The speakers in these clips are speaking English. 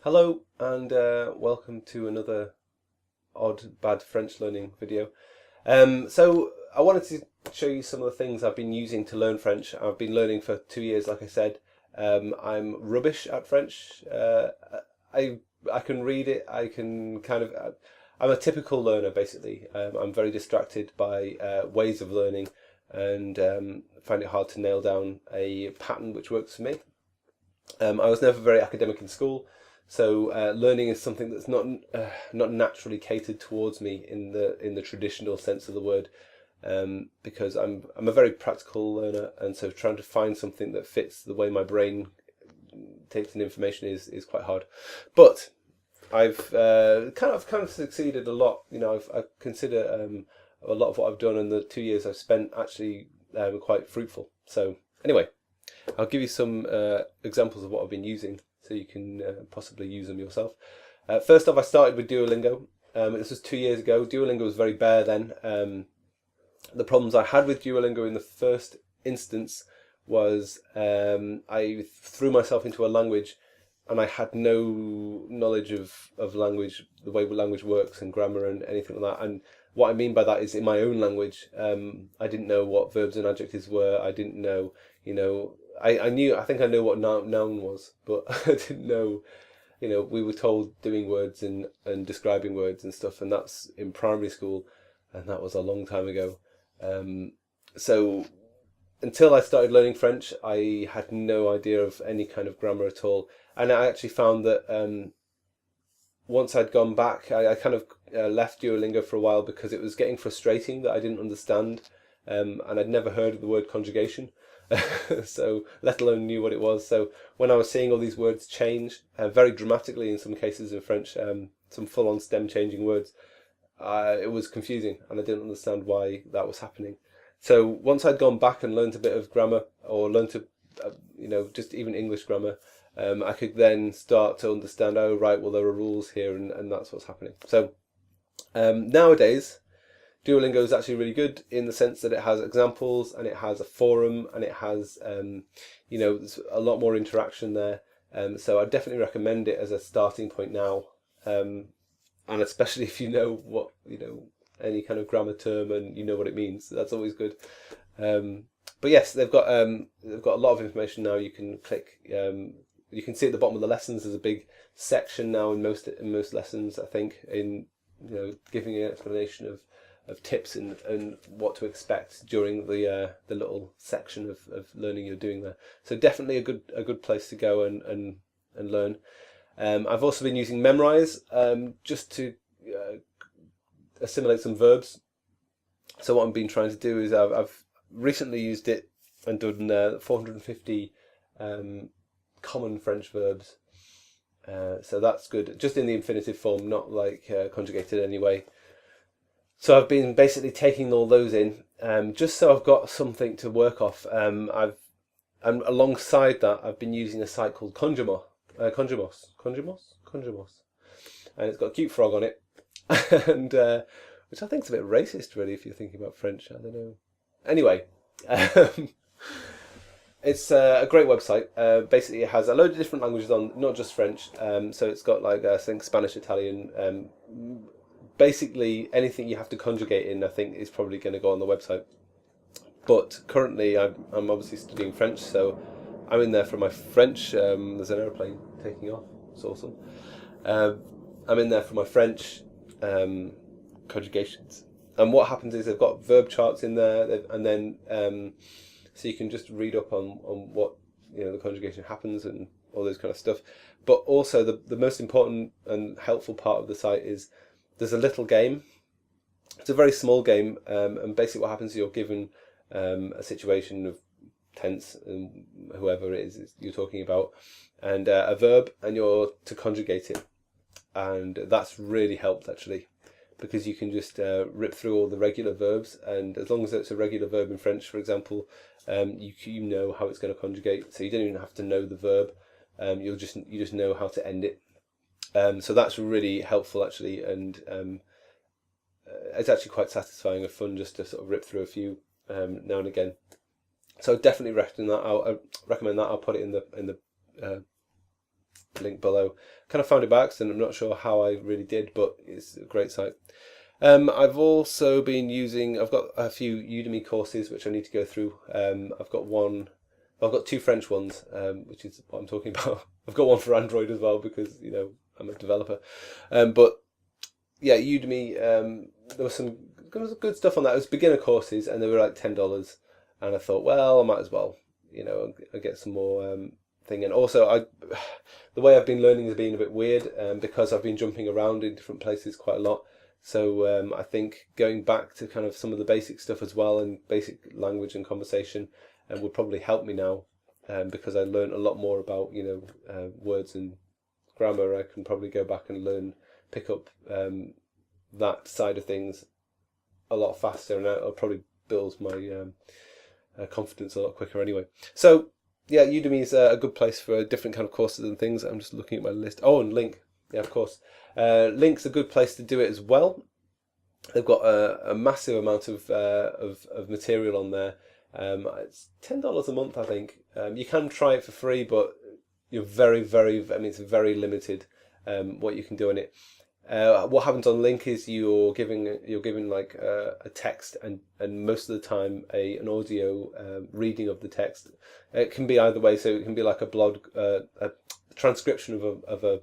Hello and welcome to another odd bad French learning video. So I wanted to show you some of the things I've been using to learn French. I've been learning for 2 years, like I said. I'm rubbish at French. I can read it. I can I'm a typical learner basically. I'm very distracted by ways of learning and find it hard to nail down a pattern which works for me. I was never very academic in school. So learning is something that's not naturally catered towards me in the traditional sense of the word, because I'm a very practical learner, and so trying to find something that fits the way my brain takes in information is quite hard. But I've kind of succeeded a lot. You know, I consider a lot of what I've done in the 2 years I've spent actually quite fruitful. So anyway, I'll give you some examples of what I've been using, so you can possibly use them yourself. First off, I started with Duolingo. This was 2 years ago. Duolingo was very bare then. The problems I had with Duolingo in the first instance was I threw myself into a language and I had no knowledge of language, the way language works and grammar and anything like that. And what I mean by that is in my own language, I didn't know what verbs and adjectives were. I didn't know, I think I know what noun was, but I didn't know, we were told doing words and describing words and stuff, and that's in primary school, and that was a long time ago. So until I started learning French, I had no idea of any kind of grammar at all. And I actually found that once I'd gone back, I kind of left Duolingo for a while because it was getting frustrating that I didn't understand, and I'd never heard of the word conjugation. So let alone knew what it was. So when I was seeing all these words change very dramatically in some cases in French, some full-on stem changing words, it was confusing and I didn't understand why that was happening. So once I'd gone back and learned a bit of grammar, or learned to, just even English grammar, I could then start to understand, oh right, well there are rules here, and that's what's happening. So nowadays, Duolingo is actually really good in the sense that it has examples and it has a forum and it has, there's a lot more interaction there. So I definitely recommend it as a starting point now, and especially if you know what, any kind of grammar term and you know what it means. That's always good. But yes, they've got a lot of information now. You can click. You can see at the bottom of the lessons there's a big section now in most lessons, I think, in giving an explanation of tips and what to expect during the little section of learning you're doing there. So definitely a good place to go and learn. I've also been using Memrise just to assimilate some verbs. So what I've been trying to do is I've recently used it and done 450 common French verbs. So that's good, just in the infinitive form, not like conjugated anyway. So I've been basically taking all those in, just so I've got something to work off. And alongside that, I've been using a site called Conjuremos, and it's got a cute frog on it, and which I think is a bit racist, really, if you're thinking about French. I don't know. Anyway, it's a great website. Basically, it has a load of different languages on, not just French. So it's got like I think Spanish, Italian. Basically, anything you have to conjugate in, I think, is probably going to go on the website. But currently, I'm obviously studying French, so I'm in there for my French. There's an airplane taking off. It's awesome. I'm in there for my French conjugations. And what happens is they've got verb charts in there, and then so you can just read up on what the conjugation happens and all those kind of stuff. But also the most important and helpful part of the site is there's a little game. It's a very small game, and basically what happens is you're given a situation of tense and whoever it is you're talking about, and a verb, and you're to conjugate it. And that's really helped actually, because you can just rip through all the regular verbs, and as long as it's a regular verb in French, for example, you know how it's going to conjugate, so you don't even have to know the verb. You just know how to end it. So that's really helpful actually, and it's actually quite satisfying and fun just to sort of rip through a few now and again. So definitely recommend that. I'll put it in the link below. Kind of found it by accident. I'm not sure how I really did, but it's a great site. I've also been I've got a few Udemy courses which I need to go through. I've got two French ones, which is what I'm talking about. I've got one for Android as well because, I'm a developer. But yeah, Udemy, there was some good stuff on that. It was beginner courses and they were like $10. And I thought, well, I might as well, I get some more thing. And also, the way I've been learning has been a bit weird because I've been jumping around in different places quite a lot. So I think going back to kind of some of the basic stuff as well and basic language and conversation would probably help me now because I learned a lot more about, words and grammar. I can probably go back and pick up that side of things a lot faster, and I'll probably build my confidence a lot quicker anyway. So yeah, Udemy is a good place for different kind of courses and things. I'm just looking at my list. Oh, and Link, yeah, of course. Link's a good place to do it as well. They've got a massive amount of material on there. It's $10 a month, I think. You can try it for free, but you're it's very limited what you can do on it. What happens on Link is you're giving like a text and most of the time an audio reading of the text. It can be either way, so it can be like a blog, a transcription of a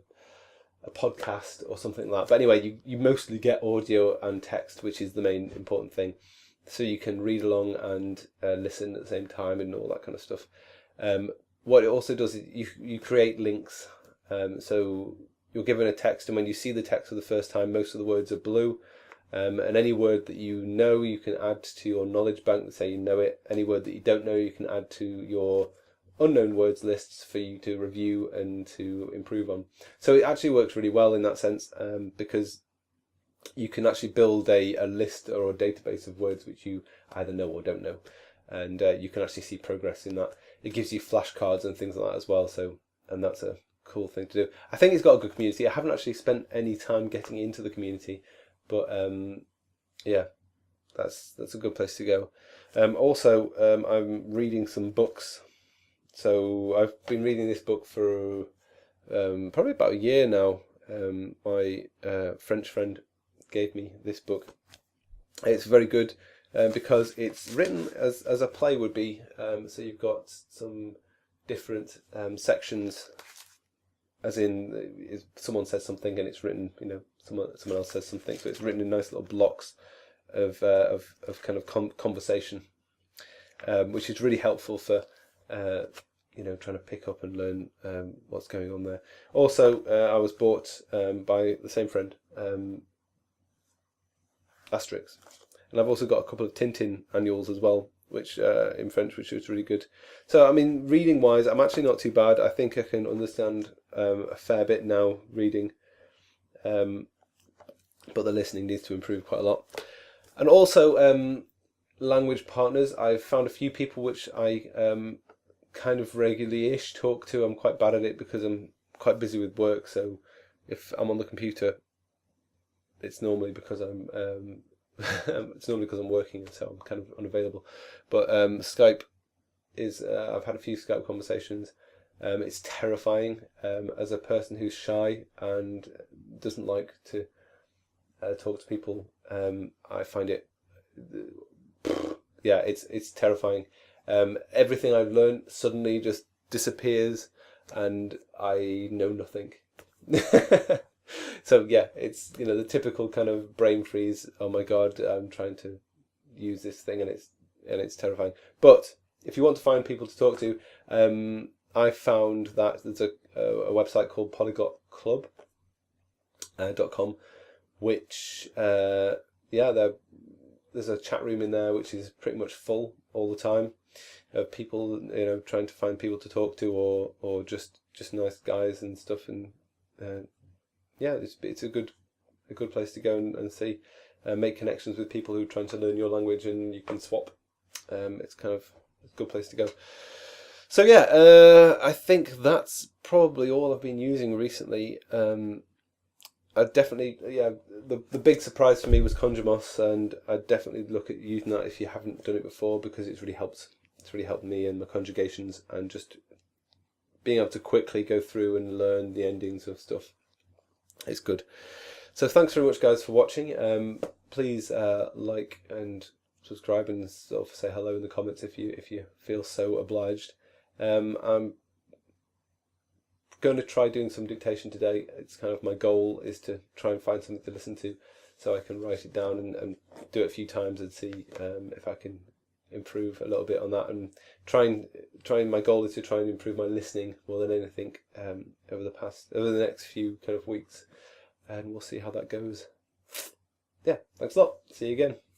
podcast or something like that. But anyway, you mostly get audio and text, which is the main important thing. So you can read along and listen at the same time and all that kind of stuff. What it also does is you create links. So you're given a text, and when you see the text for the first time, most of the words are blue. And any word that you can add to your knowledge bank to say you know it. Any word that you don't know, you can add to your unknown words lists for you to review and to improve on. So it actually works really well in that sense because you can actually build a list or a database of words which you either know or don't know. And you can actually see progress in that. It gives you flashcards and things like that as well. And that's a cool thing to do. I think it's got a good community. I haven't actually spent any time getting into the community, but yeah, that's a good place to go. Also, I'm reading some books. So I've been reading this book for probably about a year now. My French friend gave me this book. It's very good because it's written as a play would be. So you've got some different sections, as in someone says something and it's written, someone else says something. So it's written in nice little blocks of kind of conversation, which is really helpful for trying to pick up and learn what's going on there. Also, I was bought by the same friend, Asterix, and I've also got a couple of Tintin annuals as well, which in French, which is really good. So, I mean, reading wise, I'm actually not too bad. I think I can understand a fair bit now reading, but the listening needs to improve quite a lot. And also, language partners. I've found a few people which I kind of regularly-ish talk to. I'm quite bad at it because I'm quite busy with work. So if I'm on the computer, it's normally because I'm working, so I'm kind of unavailable. But Skype is. I've had a few Skype conversations. It's terrifying as a person who's shy and doesn't like to talk to people. I find it. Yeah, it's terrifying. Everything I've learned suddenly just disappears and I know nothing. So yeah, it's the typical kind of brain freeze. Oh my God, I'm trying to use this thing and it's terrifying. But if you want to find people to talk to, I found that there's a website called polyglotclub.com, which there's a chat room in there which is pretty much full all the time of people trying to find people to talk to or just nice guys and stuff, and yeah, it's a good place to go and see, make connections with people who are trying to learn your language, and you can swap. It's a good place to go. So yeah, I think that's probably all I've been using recently. I definitely, the big surprise for me was Conjuremos, and I'd definitely look at using that if you haven't done it before, because it's really helped me and my conjugations, and just being able to quickly go through and learn the endings of stuff. It's good. So thanks very much, guys, for watching. Please like and subscribe and sort of say hello in the comments if you feel so obliged. I'm going to try doing some dictation today. It's kind of my goal is to try and find something to listen to, so I can write it down and do it a few times and see if I can improve a little bit on that, and my goal is to try and improve my listening more than anything over the next few kind of weeks, and we'll see how that goes. Yeah, thanks a lot. See you again.